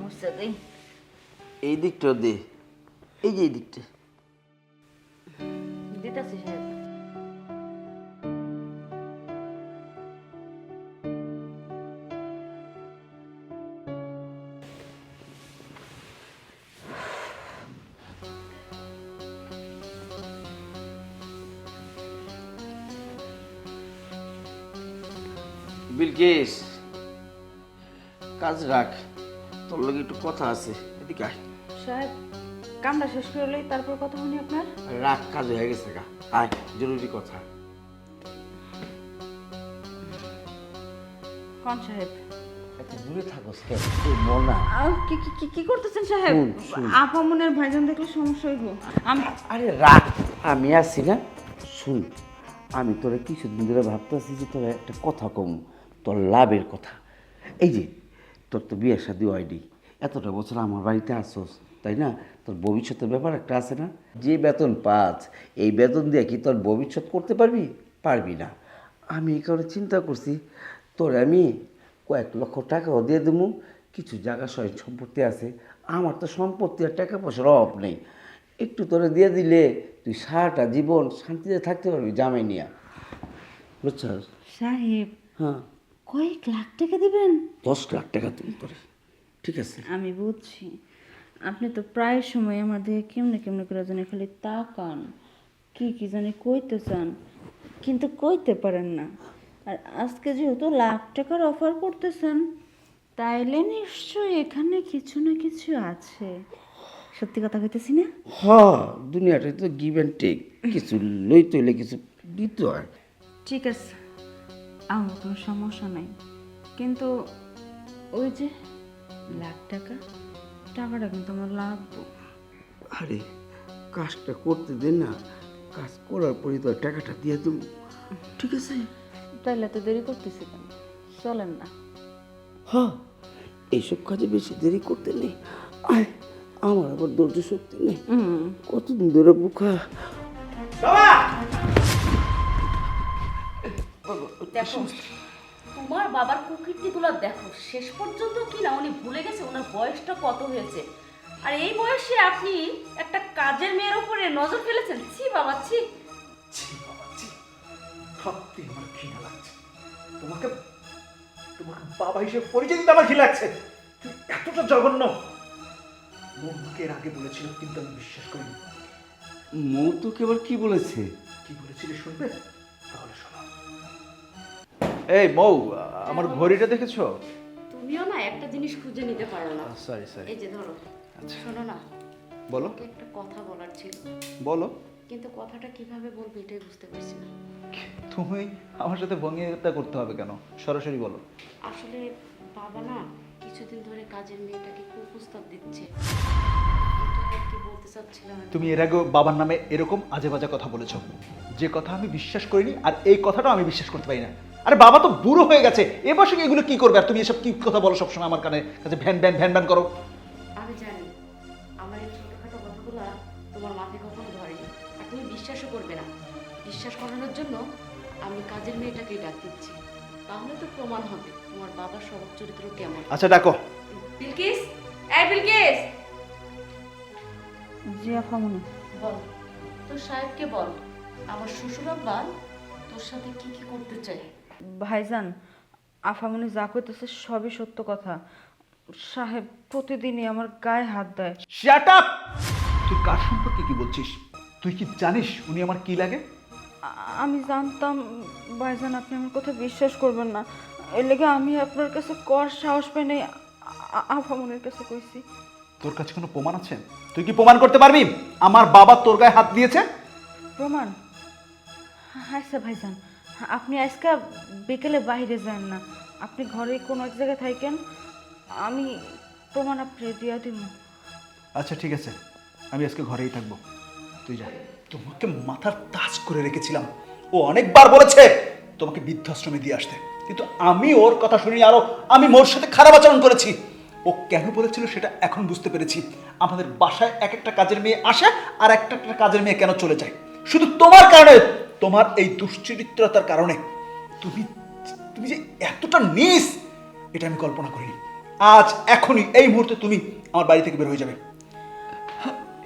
মুছে দেই। এই দিকটা দে, এই যে এই দিকটা। দিতেছি সাহেব। বিলকিস, কাজ রাখ, তোর লগে একটু কথা আছে, এদিকে আয়। সাহেব কামটা শেষ করলেই তারপর কথা শুনি আপনার। রাখ, কাজ হয়ে গেছে গা, আয়, জরুরি কথা। কোন সাহেব? এত দূরে থাকোস কেন? তুই মনা। কি কি কি কি করতেছেন সাহেব? শুন, শুন। আপামনের ভাইজান দেখলে সমস্যা হইব। আমি আরে রাখ, আমি আছি না। শুন, আমি তোরা কিছুদিন ধরে ভাবতেছি যে তোরা একটা কথা কম, তোর লাভের কথা। এই যে তোর তো বিয়ে শাদী হয়নি, এতটা বছর আমার বাড়িতে আসোস, তাই না? তোর ভবিষ্যতের ব্যাপার একটা আছে না? যে বেতন পাস, এই বেতন দিয়ে কি তোর ভবিষ্যৎ করতে পারবি? পারবি না। আমি এই কারণে চিন্তা করছি, তোর আমি কয়েক লক্ষ টাকাও দিয়ে দেবো। কিছু জায়গা সয় সম্পত্তি আছে, আমার তো সম্পত্তি আর টাকা পয়সার অভাব নেই। একটু তোরে দিয়ে দিলে তুই সারাটা জীবন শান্তিতে থাকতে পারবি জামাই নিয়া, বুঝছস? সাহেব হ্যাঁ, কয়েক লাখ টাকা দিবেন? 10 লাখ টাকা তুমি তোরে, ঠিক আছে? আমি বুঝছি, আপনি তো প্রায় সময় আমার দিকে কেমনে কেমনে করে জানি খালি তাকান, কি কি জানি কইতে চান, কিন্তু কইতে পারেন না। আর আজকে যেহেতু লাখ টাকার অফার করতেছেন, তাইলে নিশ্চয়ই এখানে কিছু না কিছু আছে। সত্যি কথা কইতেছি না? হ্যাঁ, দুনিয়াটাই তো গিভ অ্যান্ড টেক, কিছু লইতে হইলে কিছু দিতে হয়। ঠিক আছে, আমার কোনো সমস্যা নাই, কিন্তু ওই যে লাখ টাকা, টাকাটা কিন্তু আমার লাগবে। আরে কাজটা করতে দে না, কাজ করার পরই তো টাকাটা দিয়ে দেবো, ঠিক আছে? তাইলে তো দেরি করতেছি কেন? চলেন না। হ্যাঁ, এইসব কাজে বেশি দেরি করতে নেই। আয়, আমার আবার ধৈর্য শক্তি নেই, কতদিন ধরে বুকা। দেখো তোমার বাবার কুকীর্তিগুলো দেখো, শেষ পর্যন্ত কি না উনি ভুলে গেছে ওনার বয়সটা কত হয়েছে। আর এই বয়সে আপনি একটা কাজের মেয়ের উপরে নজর ফেলেছেন। ছি বাবা, ছি। ছি বাবা, ছি। সত্যি আমার ঘৃণা লাগছে। তোমাকে তোমাকে বাবা হিসেবে পরিচয় দিতে আমার ঘৃণা লাগছে। তুই এতটা জঘন্য। মৌমাকে এর আগে বলেছিল, কিন্তু আমি বিশ্বাস করিনি। মৌ তোকে আবার কি বলেছে? কি বলেছিলে শুনবে? তাহলে শোনো। এই মৌ, আমার ঘড়িটা দেখেছো? তুমিও না একটা জিনিস খুঁজে নিতে পারো না। Sorry sorry. এই যে ধরো, শোনো না, বলো তোমাকে একটা কথা বলার ছিল, বলো। কিন্তু কথাটা কিভাবে বলবো এটাই বুঝতে পারছি না। তুমি আমার সাথে ভঙ্গিতা করতে হবে কেন? সরাসরি বলো। আসলে বাবা না কিছুদিন ধরে কাজের মেয়েটাকে কুপ্রস্তাব দিচ্ছে, এটা আর কি বলতে চাচ্ছিলাম আর কি। তুমি এর আগেও বাবার নামে এরকম আজে বাজে কথা বলেছো, যে কথা আমি বিশ্বাস করিনি, আর এই কথাটাও আমি বিশ্বাস করতে পারি না। আরে বাবা তো বুড়ো হয়ে গেছে, এ বয়সে এগুলো কি করবে? আর তুমি এসব কি কথা বলো সবসময় আমার কানে কাছে, ভ্যান ভ্যান ভ্যান ভ্যান করো। আমি জানি আমার এই ছোটখাটো কথাগুলো তোমার মাথায় কখনো ধরেনি, আর তুমি বিশ্বাসও করবে না। বিশ্বাস করানোর জন্য আমি কাজের মেয়েটাকেই ডাক দিচ্ছি, তাহলে তো প্রমাণ হবে তোমার বাবার স্বভাব চরিত্র কেমন। আচ্ছা ডাকো। বিলকিস, এই বিলকিস, জি আপামনি। বল তোর সাহেবকে বল আমার শ্বশুর আব্বা তোর সাথে কি কি করতে চায়। ভাইজান, আফামনি যা কইতেছে সবই সত্য কথা। সাহেব প্রতিদিনই আমার গায়ে হাত দেয়। Shut up! তুই কার সম্পর্কে কি বলছিস? তুই কি জানিস উনি আমার কি লাগে? আমি জানতাম ভাইজান আপনি আমার কথা বিশ্বাস করবেন না, এর লেগে আমি আপনার কাছে কর সাহস পাই নাই, আফামনির কাছে কইছি। তোর কাছে কোনো প্রমাণ আছে? তুই কি প্রমাণ করতে পারবি আমার বাবা তোর গায়ে হাত দিয়েছে? প্রমাণ? আচ্ছা ভাইজান, আপনি আজকে বিকেলে বাইরে যান না, আপনি ঘরে কোনো এক জায়গায় থাকেন, আমি প্রমাণ আপনি দিয়া দিব। আচ্ছা ঠিক আছে, আমি আজকে ঘরেই থাকবো, তুই যা। তোমাকে মাথার তাজ করে রেখেছিলাম, ও অনেকবার বলেছে তোমাকে বৃদ্ধাশ্রমে দিয়ে আসতে, কিন্তু আমি ওর কথা শুনি, আরো আমি মোর সাথে খারাপ আচরণ করেছি। ও কেন বলেছিল সেটা এখন বুঝতে পেরেছি। আমাদের বাসায় এক একটা কাজের মেয়ে আসে, আর একটা একটা কাজের মেয়ে কেন চলে যায়? শুধু তোমার কারণে, তোমার এই দুশ্চরিত্রতার কারণে। তুমি তুমি যে এতটা নিস এটা আমি কল্পনা করিনি। আজ এখনই এই মুহূর্তে তুমি আমার বাড়ি থেকে বের হয়ে যাবে।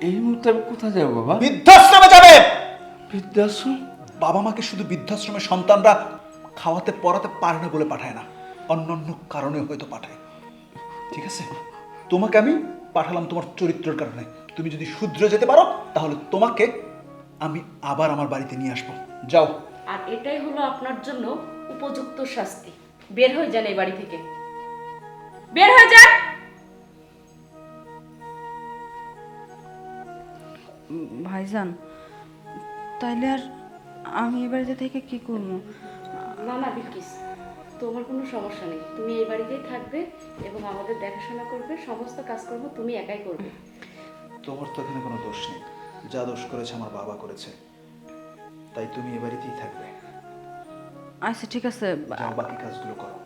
এই মুহূর্তে আমি কোথায় যাবো বাবা? বৃদ্ধাশ্রমে যাবে। বৃদ্ধাশ্রম? বাবা মাকে শুধু বৃদ্ধাশ্রমের সন্তানরা খাওয়াতে পড়াতে পারে না বলে পাঠায় না, অন্যান্য কারণে হয়তো পাঠায়। ঠিক আছে, তোমাকে আমি পাঠালাম তোমার চরিত্রের কারণে। তুমি যদি শুধরে যেতে পারো তাহলে তোমাকে আমি আবার আমার বাড়িতে নিয়ে আসবো। যাও। আর এটাই হলো আপনার জন্য উপযুক্ত শাস্তি। বের হয়ে যান এই বাড়ি থেকে, বের হয়ে যান। ভাইজান, তাইলে আর আমি এ বাড়িতে থেকে কি করবো? না না বিলকিস, তোমার কোনো সমস্যা নেই, তুমি এই বাড়িতেই থাকবে এবং আমাদের দেখাশোনা করবে, সমস্ত কাজকর্ম তুমি একাই করবে। তোমার তো এখানে কোনো দোষ নেই, যা দোষ করেছে আমার বাবা করেছে, তাই তুমি এ বাড়িতেই থাকবে। আচ্ছা ঠিক আছে। যাও, বাকি কাজগুলো করো।